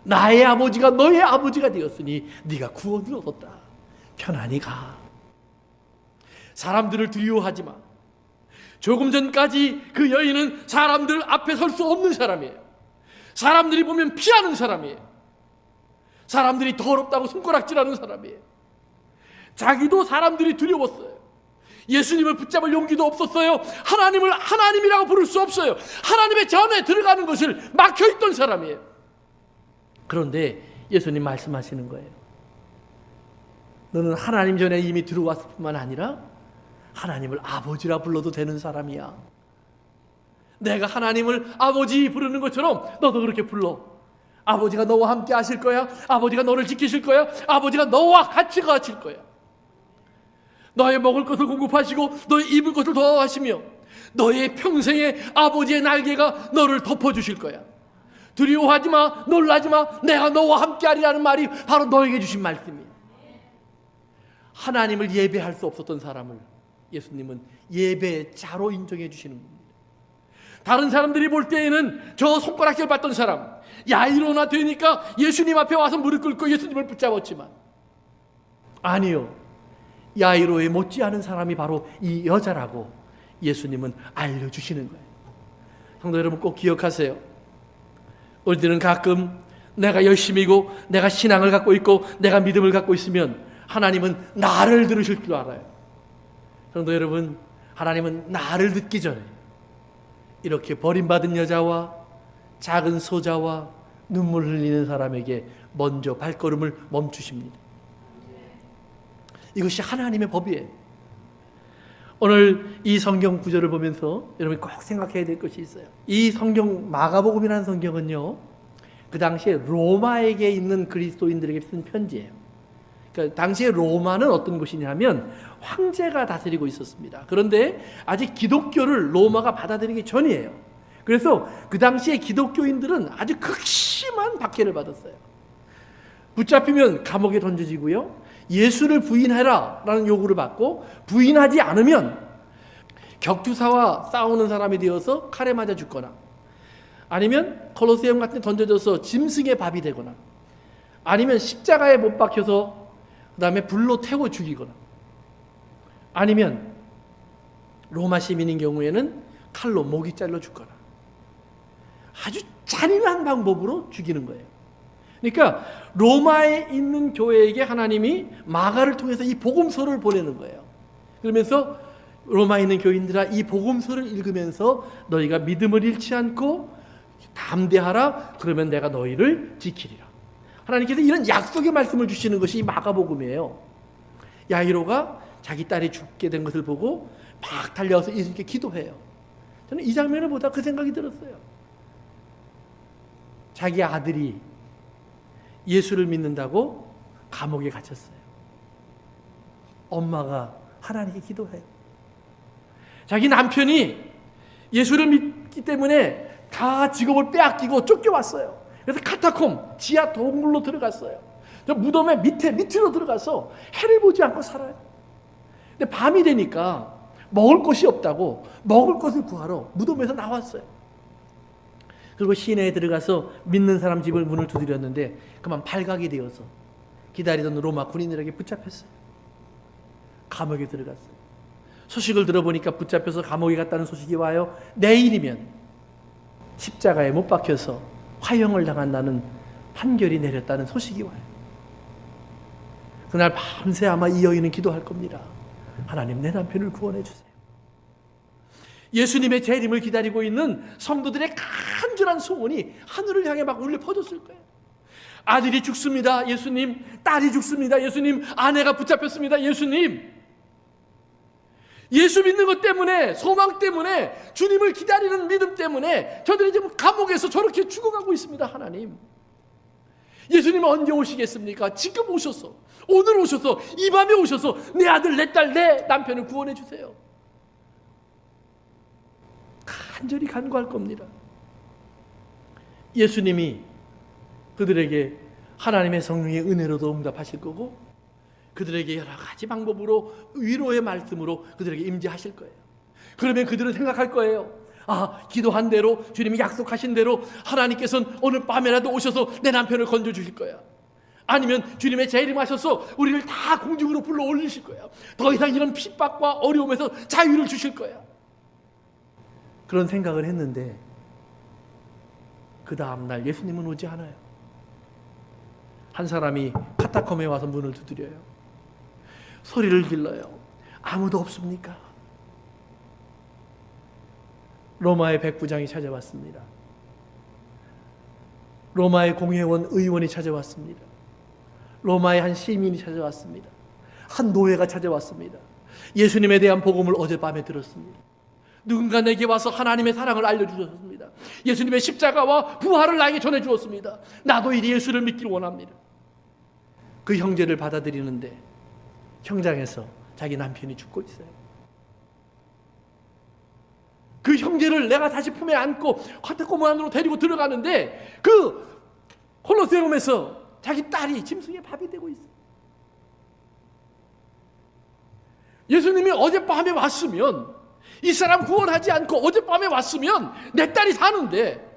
나의 아버지가 너의 아버지가 되었으니 네가 구원을 얻었다. 편안히 가. 사람들을 두려워하지 마. 조금 전까지 그 여인은 사람들 앞에 설 수 없는 사람이에요. 사람들이 보면 피하는 사람이에요. 사람들이 더럽다고 손가락질하는 사람이에요. 자기도 사람들이 두려웠어요. 예수님을 붙잡을 용기도 없었어요. 하나님을 하나님이라고 부를 수 없어요. 하나님의 전에 들어가는 것을 막혀있던 사람이에요. 그런데 예수님 말씀하시는 거예요. 너는 하나님 전에 이미 들어왔을 뿐만 아니라 하나님을 아버지라 불러도 되는 사람이야. 내가 하나님을 아버지 부르는 것처럼 너도 그렇게 불러. 아버지가 너와 함께 하실 거야. 아버지가 너를 지키실 거야. 아버지가 너와 같이 가실 거야. 너의 먹을 것을 공급하시고 너의 입을 것을 더하시며 너의 평생에 아버지의 날개가 너를 덮어주실 거야. 두려워하지 마, 놀라지 마, 내가 너와 함께 하리라는 말이 바로 너에게 주신 말씀이에요. 하나님을 예배할 수 없었던 사람을 예수님은 예배자로 인정해 주시는 겁니다. 다른 사람들이 볼 때에는 저 손가락질 받던 사람, 야이로나 되니까 예수님 앞에 와서 무릎 꿇고 예수님을 붙잡았지만 아니요, 야이로에 못지않은 사람이 바로 이 여자라고 예수님은 알려주시는 거예요. 성도 여러분, 꼭 기억하세요. 우리들은 가끔 내가 열심이고 내가 신앙을 갖고 있고 내가 믿음을 갖고 있으면 하나님은 나를 들으실 줄 알아요. 성도 여러분, 하나님은 나를 듣기 전에 이렇게 버림받은 여자와 작은 소자와 눈물 흘리는 사람에게 먼저 발걸음을 멈추십니다. 이것이 하나님의 법이에요. 오늘 이 성경 구절을 보면서 여러분이 꼭 생각해야 될 것이 있어요. 이 성경 마가복음이라는 성경은요, 그 당시에 로마에게 있는 그리스도인들에게 쓴 편지예요. 그러니까 당시에 로마는 어떤 곳이냐면 황제가 다스리고 있었습니다. 그런데 아직 기독교를 로마가 받아들이기 전이에요. 그래서 그 당시에 기독교인들은 아주 극심한 박해를 받았어요. 붙잡히면 감옥에 던져지고요, 예수를 부인해라 라는 요구를 받고 부인하지 않으면 격투사와 싸우는 사람이 되어서 칼에 맞아 죽거나 아니면 콜로세움 같은 데 던져져서 짐승의 밥이 되거나 아니면 십자가에 못 박혀서 그 다음에 불로 태워 죽이거나 아니면 로마 시민인 경우에는 칼로 목이 잘려 죽거나 아주 잔인한 방법으로 죽이는 거예요. 그러니까 로마에 있는 교회에게 하나님이 마가를 통해서 이 복음서를 보내는 거예요. 그러면서 로마에 있는 교인들아, 이 복음서를 읽으면서 너희가 믿음을 잃지 않고 담대하라. 그러면 내가 너희를 지키리라. 하나님께서 이런 약속의 말씀을 주시는 것이 이 마가복음이에요. 야이로가 자기 딸이 죽게 된 것을 보고 막 달려와서 예수님께 기도해요. 저는 이 장면을 보다 그 생각이 들었어요. 자기 아들이 예수를 믿는다고 감옥에 갇혔어요. 엄마가 하나님께 기도해요. 자기 남편이 예수를 믿기 때문에 다 직업을 빼앗기고 쫓겨왔어요. 그래서 카타콤, 지하 동굴로 들어갔어요. 저 무덤의 밑으로 들어가서 해를 보지 않고 살아요. 근데 밤이 되니까 먹을 것이 없다고 먹을 것을 구하러 무덤에서 나왔어요. 그리고 시내에 들어가서 믿는 사람 집을 문을 두드렸는데 그만 발각이 되어서 기다리던 로마 군인들에게 붙잡혔어요. 감옥에 들어갔어요. 소식을 들어보니까 붙잡혀서 감옥에 갔다는 소식이 와요. 내일이면 십자가에 못 박혀서 화형을 당한다는 판결이 내렸다는 소식이 와요. 그날 밤새 아마 이 여인은 기도할 겁니다. 하나님, 내 남편을 구원해 주세요. 예수님의 재림을 기다리고 있는 성도들의 간절한 소원이 하늘을 향해 막 울려 퍼졌을 거예요. 아들이 죽습니다, 예수님. 딸이 죽습니다, 예수님. 아내가 붙잡혔습니다, 예수님. 예수 믿는 것 때문에, 소망 때문에, 주님을 기다리는 믿음 때문에 저들이 지금 감옥에서 저렇게 죽어가고 있습니다. 하나님, 예수님은 언제 오시겠습니까? 지금 오셔서, 오늘 오셔서, 이 밤에 오셔서 내 아들, 내 딸, 내 남편을 구원해 주세요. 간절히 간구할 겁니다. 예수님이 그들에게 하나님의 성령의 은혜로도 응답하실 거고, 그들에게 여러 가지 방법으로, 위로의 말씀으로 그들에게 임재하실 거예요. 그러면 그들은 생각할 거예요. 아, 기도한 대로, 주님이 약속하신 대로 하나님께서는 오늘 밤에라도 오셔서 내 남편을 건져주실 거야. 아니면 주님의 재림하셔서 우리를 다 공중으로 불러 올리실 거야. 더 이상 이런 핍박과 어려움에서 자유를 주실 거야. 그런 생각을 했는데 그 다음날 예수님은 오지 않아요. 한 사람이 카타콤에 와서 문을 두드려요. 소리를 질러요. 아무도 없습니까? 로마의 백부장이 찾아왔습니다. 로마의 공회원 의원이 찾아왔습니다. 로마의 한 시민이 찾아왔습니다. 한 노예가 찾아왔습니다. 예수님에 대한 복음을 어젯밤에 들었습니다. 누군가 내게 와서 하나님의 사랑을 알려주셨습니다. 예수님의 십자가와 부활을 나에게 전해주었습니다. 나도 이 예수를 믿기를 원합니다. 그 형제를 받아들이는데 현장에서 자기 남편이 죽고 있어요. 그 형제를 내가 다시 품에 안고 카타콤 안으로 데리고 들어가는데 그 콜로세움에서 자기 딸이 짐승의 밥이 되고 있어요. 예수님이 어젯밤에 왔으면, 이 사람 구원하지 않고 어젯밤에 왔으면 내 딸이 사는데,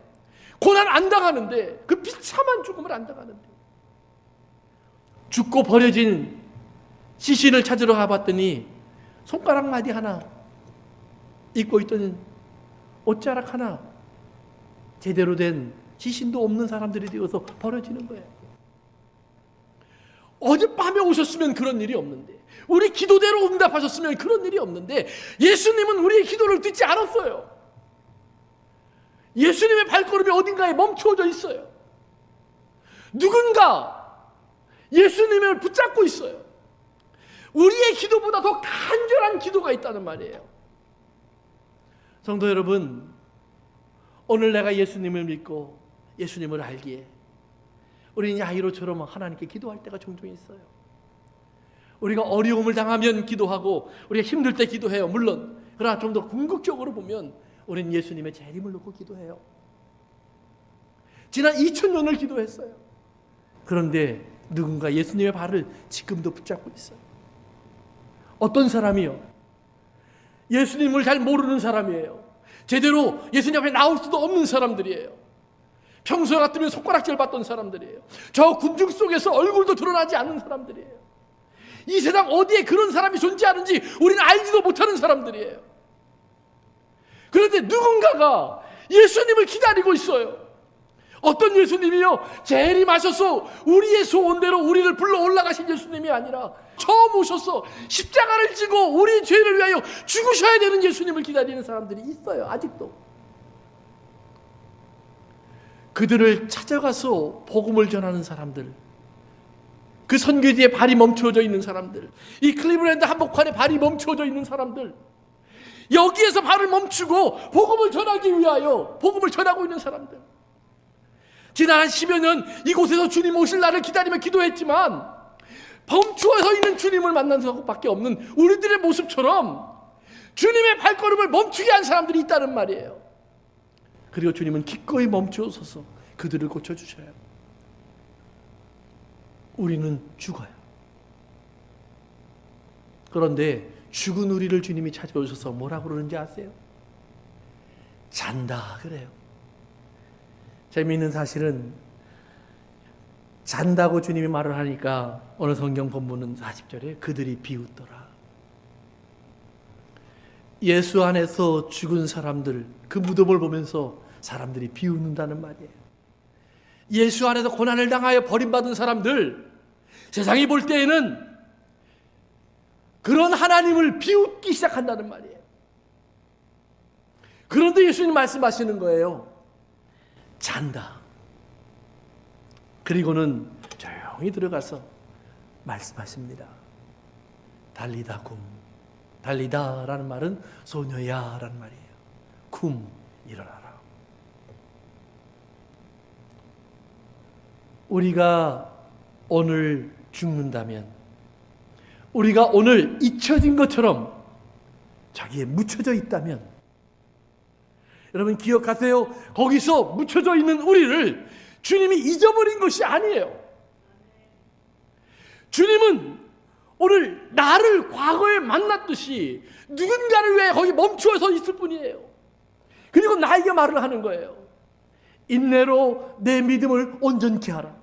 고난 안 당하는데, 그 비참한 죽음을 안 당하는데, 죽고 버려진 시신을 찾으러 가봤더니 손가락 마디 하나, 입고 있던 옷자락 하나, 제대로 된 시신도 없는 사람들이 되어서 버려지는 거예요. 어젯밤에 오셨으면 그런 일이 없는데, 우리 기도대로 응답하셨으면 그런 일이 없는데, 예수님은 우리의 기도를 듣지 않았어요. 예수님의 발걸음이 어딘가에 멈추어져 있어요. 누군가 예수님을 붙잡고 있어요. 우리의 기도보다 더 간절한 기도가 있다는 말이에요. 성도 여러분, 오늘 내가 예수님을 믿고 예수님을 알기에 우리는 야이로처럼 하나님께 기도할 때가 종종 있어요. 우리가 어려움을 당하면 기도하고, 우리가 힘들 때 기도해요, 물론. 그러나 좀 더 궁극적으로 보면 우리는 예수님의 재림을 놓고 기도해요. 지난 2000년을 기도했어요. 그런데 누군가 예수님의 발을 지금도 붙잡고 있어요. 어떤 사람이요? 예수님을 잘 모르는 사람이에요. 제대로 예수님 앞에 나올 수도 없는 사람들이에요. 평소 같으면 손가락질 받던 사람들이에요. 저 군중 속에서 얼굴도 드러나지 않는 사람들이에요. 이 세상 어디에 그런 사람이 존재하는지 우리는 알지도 못하는 사람들이에요. 그런데 누군가가 예수님을 기다리고 있어요. 어떤 예수님이요? 재림하셔서 우리의 소원대로 우리를 불러 올라가신 예수님이 아니라 처음 오셔서 십자가를 지고 우리 죄를 위하여 죽으셔야 되는 예수님을 기다리는 사람들이 있어요. 아직도. 그들을 찾아가서 복음을 전하는 사람들, 그 선교지에 발이 멈추어져 있는 사람들, 이 클리브랜드 한복판에 발이 멈추어져 있는 사람들, 여기에서 발을 멈추고 복음을 전하기 위하여 복음을 전하고 있는 사람들, 지난 한 10여 년 이곳에서 주님 오실 날을 기다리며 기도했지만 멈추어서 있는 주님을 만난 것밖에 없는 우리들의 모습처럼 주님의 발걸음을 멈추게 한 사람들이 있다는 말이에요. 그리고 주님은 기꺼이 멈추어서서 그들을 고쳐주셔요. 우리는 죽어요. 그런데 죽은 우리를 주님이 찾아오셔서 뭐라고 그러는지 아세요? 잔다 그래요. 재미있는 사실은 잔다고 주님이 말을 하니까 어느 성경 본문은 40절에 그들이 비웃더라. 예수 안에서 죽은 사람들, 그 무덤을 보면서 사람들이 비웃는다는 말이에요. 예수 안에서 고난을 당하여 버림받은 사람들, 세상이 볼 때에는 그런 하나님을 비웃기 시작한다는 말이에요. 그런데 예수님 말씀하시는 거예요. 잔다. 그리고는 조용히 들어가서 말씀하십니다. 달리다 굼. 달리다라는 말은 소녀야라는 말이에요. 굼, 일어나라. 우리가 오늘 죽는다면, 우리가 오늘 잊혀진 것처럼 자기에 묻혀져 있다면, 여러분 기억하세요. 거기서 묻혀져 있는 우리를 주님이 잊어버린 것이 아니에요. 주님은 오늘 나를 과거에 만났듯이 누군가를 위해 거기 멈추어서 있을 뿐이에요. 그리고 나에게 말을 하는 거예요. 인내로 내 믿음을 온전케 하라.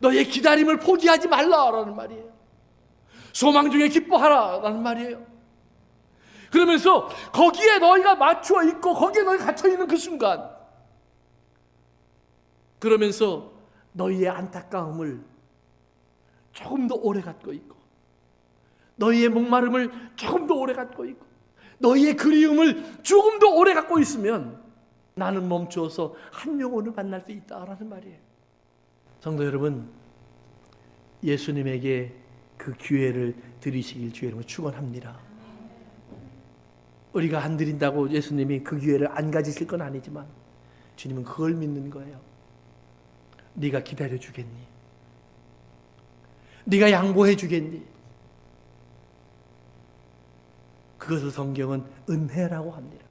너의 기다림을 포기하지 말라라는 말이에요. 소망 중에 기뻐하라라는 말이에요. 그러면서 거기에 너희가 맞추어 있고 거기에 너희가 갇혀 있는 그 순간, 그러면서 너희의 안타까움을 조금 더 오래 갖고 있고, 너희의 목마름을 조금 더 오래 갖고 있고, 너희의 그리움을 조금 더 오래 갖고 있으면 나는 멈추어서 한 영혼을 만날 수 있다라는 말이에요. 성도 여러분, 예수님에게 그 기회를 드리시길 주의 이름으로 축원합니다. 우리가 안 드린다고 예수님이 그 기회를 안 가지실 건 아니지만 주님은 그걸 믿는 거예요. 네가 기다려 주겠니? 네가 양보해 주겠니? 그것을 성경은 은혜라고 합니다.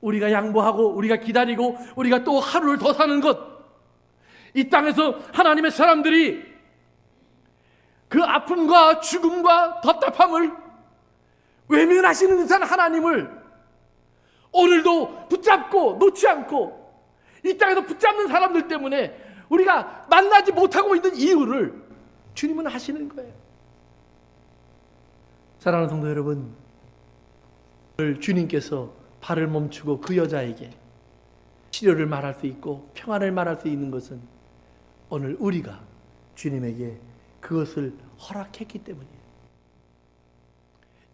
우리가 양보하고 우리가 기다리고 우리가 또 하루를 더 사는 것, 이 땅에서 하나님의 사람들이 그 아픔과 죽음과 답답함을 외면하시는 듯한 하나님을 오늘도 붙잡고 놓지 않고 이 땅에서 붙잡는 사람들 때문에 우리가 만나지 못하고 있는 이유를 주님은 하시는 거예요. 사랑하는 성도 여러분, 오늘 주님께서 발을 멈추고 그 여자에게 치료를 말할 수 있고 평안을 말할 수 있는 것은 오늘 우리가 주님에게 그것을 허락했기 때문이에요.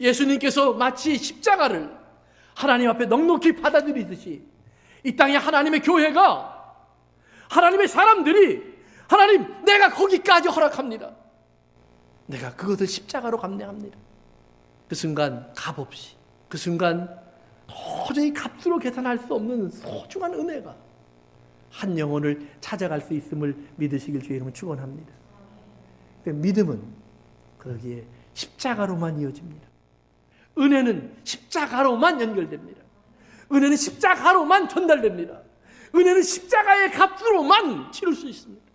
예수님께서 마치 십자가를 하나님 앞에 넉넉히 받아들이듯이 이 땅에 하나님의 교회가, 하나님의 사람들이 하나님 내가 거기까지 허락합니다. 내가 그것을 십자가로 감내합니다. 그 순간 값없이, 그 순간 도저히 값으로 계산할 수 없는 소중한 은혜가 한 영혼을 찾아갈 수 있음을 믿으시길 주의 이름으로 축원합니다. 믿음은 거기에 십자가로만 이어집니다. 은혜는 십자가로만 연결됩니다. 은혜는 십자가로만 전달됩니다. 은혜는 십자가의 값으로만 치를 수 있습니다.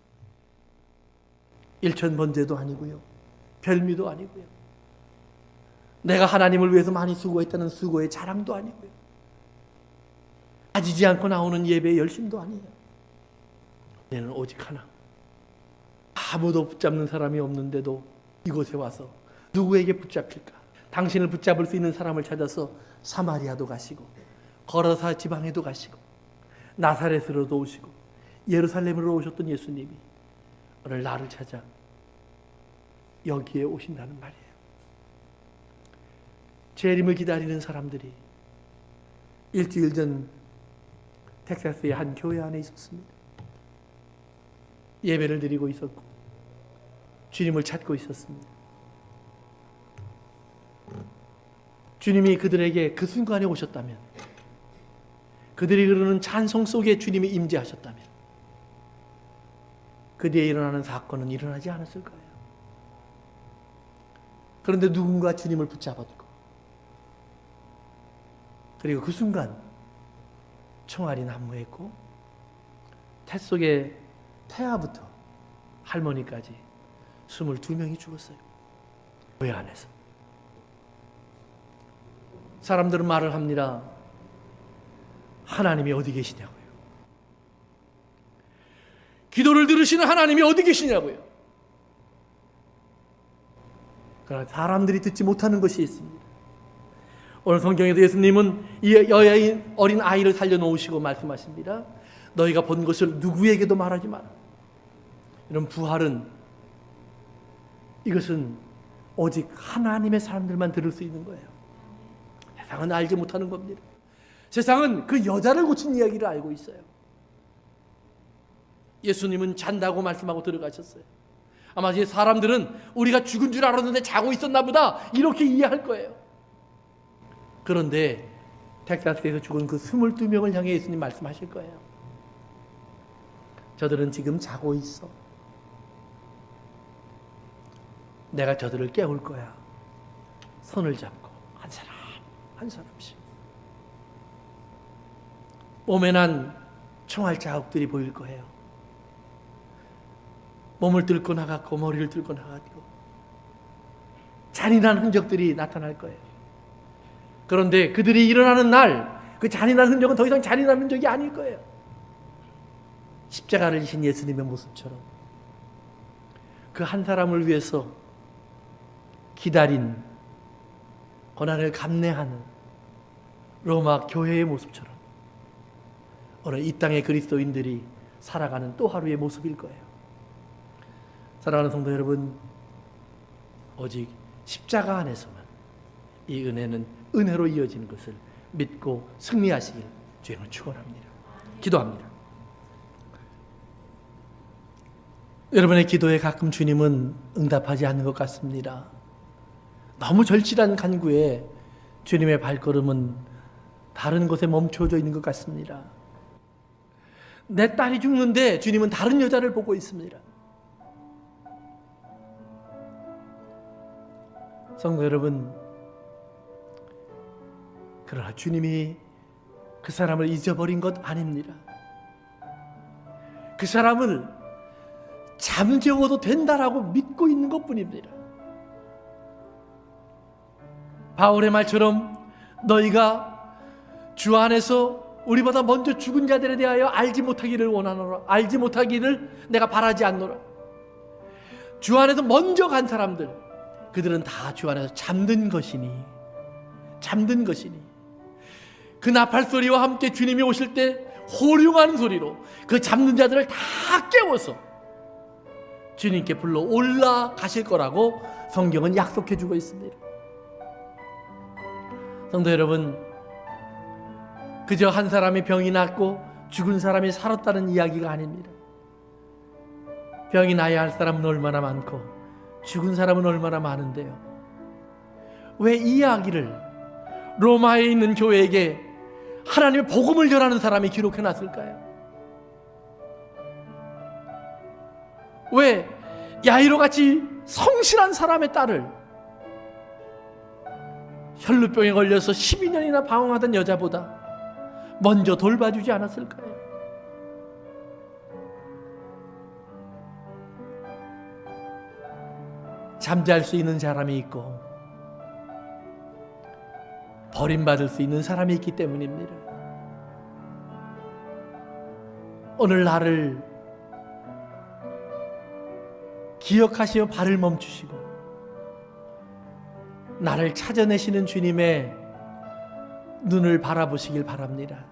일천번제도 아니고요, 별미도 아니고요, 내가 하나님을 위해서 많이 수고했다는 수고의 자랑도 아니고요, 빠지지 않고 나오는 예배의 열심도 아니에요. 은혜는 오직 하나. 아무도 붙잡는 사람이 없는데도 이곳에 와서 누구에게 붙잡힐까? 당신을 붙잡을 수 있는 사람을 찾아서 사마리아도 가시고 걸어서 지방에도 가시고 나사렛으로도 오시고 예루살렘으로 오셨던 예수님이 오늘 나를 찾아 여기에 오신다는 말이에요. 재림을 기다리는 사람들이 일주일 전 텍사스의 한 교회 안에 있었습니다. 예배를 드리고 있었고 주님을 찾고 있었습니다. 주님이 그들에게 그 순간에 오셨다면, 그들이 그러는 찬송 속에 주님이 임재하셨다면 그 뒤에 일어나는 사건은 일어나지 않았을 거예요. 그런데 누군가 주님을 붙잡았고, 그리고 그 순간 총알이 난무했고 태 속에 태아부터 할머니까지 22명이 죽었어요. 교회 안에서. 사람들은 말을 합니다. 하나님이 어디 계시냐고요. 기도를 들으시는 하나님이 어디 계시냐고요. 그러나 사람들이 듣지 못하는 것이 있습니다. 오늘 성경에도 예수님은 이 여여인 어린 아이를 살려놓으시고 말씀하십니다. 너희가 본 것을 누구에게도 말하지 마라. 이런 부활은, 이것은 오직 하나님의 사람들만 들을 수 있는 거예요. 세상은 알지 못하는 겁니다. 세상은 그 여자를 고친 이야기를 알고 있어요. 예수님은 잔다고 말씀하고 들어가셨어요. 아마 이제 사람들은 우리가 죽은 줄 알았는데 자고 있었나 보다 이렇게 이해할 거예요. 그런데 텍사스에서 죽은 그 22명을 향해 예수님 말씀하실 거예요. 저들은 지금 자고 있어. 내가 저들을 깨울 거야. 손을 잡고 한 사람 한 사람씩. 몸에 난 총알 자국들이 보일 거예요. 몸을 뚫고 나갔고 머리를 뚫고 나갔고 잔인한 흔적들이 나타날 거예요. 그런데 그들이 일어나는 날 그 잔인한 흔적은 더 이상 잔인한 흔적이 아닐 거예요. 십자가를 지신 예수님의 모습처럼 그 한 사람을 위해서 기다린, 고난을 감내하는 로마 교회의 모습처럼 오늘 이 땅의 그리스도인들이 살아가는 또 하루의 모습일 거예요. 사랑하는 성도 여러분, 오직 십자가 안에서만 이 은혜는 은혜로 이어지는 것을 믿고 승리하시길 주님은 축원합니다. 기도합니다. 여러분의 기도에 가끔 주님은 응답하지 않는 것 같습니다. 너무 절실한 간구에 주님의 발걸음은 다른 곳에 멈춰져 있는 것 같습니다. 내 딸이 죽는데 주님은 다른 여자를 보고 있습니다. 성도 여러분, 그러나 주님이 그 사람을 잊어버린 것 아닙니다. 그 사람을 잠재워도 된다라고 믿고 있는 것뿐입니다. 바울의 말처럼 너희가 주 안에서 우리보다 먼저 죽은 자들에 대하여 알지 못하기를 원하노라. 알지 못하기를 내가 바라지 않노라. 주 안에서 먼저 간 사람들, 그들은 다 주 안에서 잠든 것이니 그 나팔소리와 함께 주님이 오실 때 호령하는 소리로 그 잠든 자들을 다 깨워서 주님께 불러 올라가실 거라고 성경은 약속해 주고 있습니다. 성도 여러분, 그저 한 사람이 병이 낫고 죽은 사람이 살았다는 이야기가 아닙니다. 병이 나야 할 사람은 얼마나 많고 죽은 사람은 얼마나 많은데요. 왜 이 이야기를 로마에 있는 교회에게 하나님의 복음을 전하는 사람이 기록해 놨을까요? 왜 야이로같이 성실한 사람의 딸을 혈루병에 걸려서 12년이나 방황하던 여자보다 먼저 돌봐주지 않았을까요? 잠잘 수 있는 사람이 있고 버림받을 수 있는 사람이 있기 때문입니다. 오늘 나를 기억하시어 발을 멈추시고 나를 찾아내시는 주님의 눈을 바라보시길 바랍니다.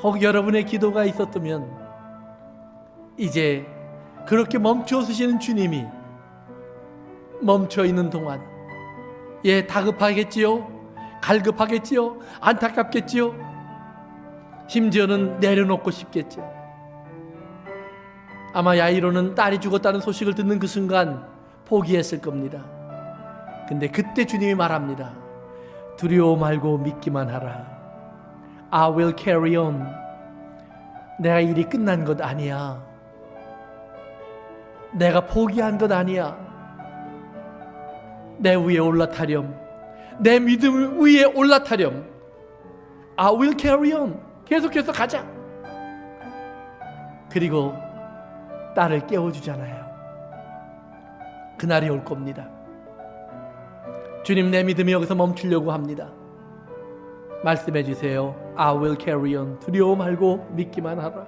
혹 여러분의 기도가 있었다면 이제 그렇게 멈춰 서시는 주님이 멈춰 있는 동안 다급하겠지요, 갈급하겠지요, 안타깝겠지요, 심지어는 내려놓고 싶겠죠. 아마 야이로는 딸이 죽었다는 소식을 듣는 그 순간 포기했을 겁니다. 근데 그때 주님이 말합니다. 두려워 말고 믿기만 하라. I will carry on. 내가 일이 끝난 것 아니야. 내가 포기한 것 아니야. 내 위에 올라타렴. 내 믿음 위에 올라타렴. I will carry on. 계속해서 가자. 그리고 딸을 깨워주잖아요. 그날이 올 겁니다. 주님, 내 믿음이 여기서 멈추려고 합니다. 말씀해 주세요. I will carry on. 두려워 말고 믿기만 하라.